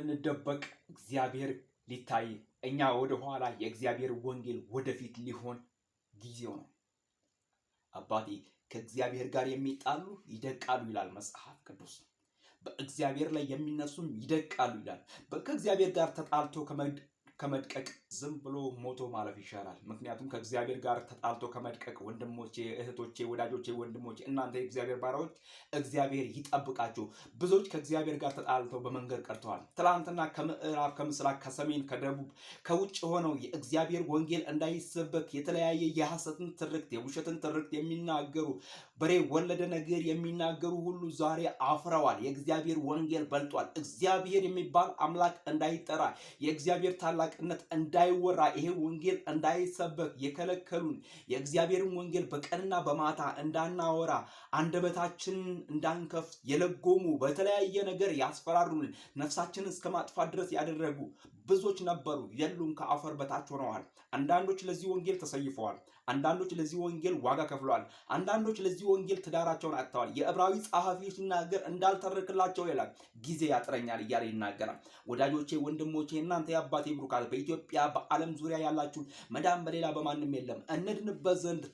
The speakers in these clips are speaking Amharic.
ልንደበቅ እግዚአብሔር ሊታይ እኛ ወደ ኋላ የእግዚአብሔር ወንጌል ወደፊት ሊሆን ጊዜው ነው። አባቴ ከእግዚአብሔር ጋር የሚጣሉ ይደቃሉ ይላል መጽሐፍ ቅዱስ። በእግዚአብሔር ላይ የሚነሱም ይደቃሉ ይላል። ከእግዚአብሔር ጋር ተጣልቶ ከመድቀቅ ዝም ብሎ ሞቶ ማለፍ ይሻላል። ምክንያቱም ከእግዚአብሔር ጋር ተጣልቶ ከመድቀቅ ወንድሞቼ፣ እህቶቼ፣ ወዳጆቼ፣ ወንድሞቼ እናንተ የእግዚአብሔር ባሪያዎች እግዚአብሔር ይጠብቃችሁ። ብዙዎች ከእግዚአብሔር ጋር ተጣልተው በመንገድ ቀርተዋል። ትላንትና ከምዕራብ፣ ከምስራቅ፣ ከሰሜን፣ ከደቡብ፣ ከውጭ ሆነው የእግዚአብሔር ወንጌል እንዳይሰበክ የተለያየ የሐሰትን ትርክት፣ የውሸትን ትርክት የሚናገሩ በሬ ወለደ ነገር የሚናገሩ ሁሉ ዛሬ አፍረዋል። የእግዚአብሔር ወንጌል በልጧል። እግዚአብሔር የሚባል አምላክ እንዳይጠራ የእግዚአብሔር ታላቅነት እንዳይወራ ይሄ ወንጌል እንዳይሰበክ የከለከሉን የእግዚአብሔርን ወንጌል በቀንና በማታ እንዳናወራ አንደበታችንን እንዳንከፍት የለጎሙ በተለያየ ነገር ያስፈራሩን ነፍሳችንን እስከ ማጥፋት ድረስ ያደረጉ ብዙዎች ነበሩ። የሉም፣ ከአፈር በታች ሆነዋል። አንዳንዶች ለዚህ ወንጌል ተሰይፈዋል። አንዳንዶች ለዚህ ወንጌል ዋጋ ከፍለዋል። አንዳንዶች ለዚህ ወንጌል ትዳራቸውን አጥተዋል። የዕብራዊ ጸሐፊ ሲናገር እንዳልተረክላቸው ይላል፣ ጊዜ ያጥረኛል እያለ ይናገራል። ወዳጆቼ፣ ወንድሞቼ እናንተ የአባቴ ብሩካን በኢትዮጵያ በዓለም ዙሪያ ያላችሁ መዳን በሌላ በማንም የለም እንድንበት ዘንድ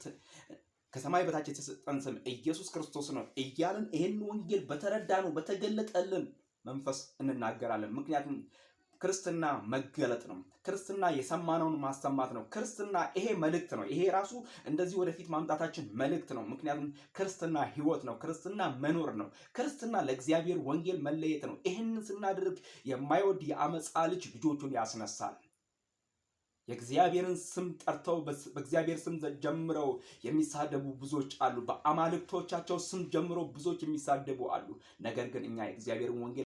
ከሰማይ በታች የተሰጠን ስም ኢየሱስ ክርስቶስ ነው እያልን ይህን ወንጌል በተረዳነው በተገለጠልን መንፈስ እንናገራለን። ምክንያቱም ክርስትና መገለጥ ነው። ክርስትና የሰማነውን ማሰማት ነው። ክርስትና ይሄ መልእክት ነው። ይሄ ራሱ እንደዚህ ወደፊት ማምጣታችን መልእክት ነው። ምክንያቱም ክርስትና ሕይወት ነው። ክርስትና መኖር ነው። ክርስትና ለእግዚአብሔር ወንጌል መለየት ነው። ይህንን ስናደርግ የማይወድ የአመፃ ልጅ ልጆቹን ያስነሳል። የእግዚአብሔርን ስም ጠርተው በእግዚአብሔር ስም ጀምረው የሚሳደቡ ብዙዎች አሉ። በአማልክቶቻቸው ስም ጀምረው ብዙዎች የሚሳደቡ አሉ። ነገር ግን እኛ የእግዚአብሔርን ወንጌል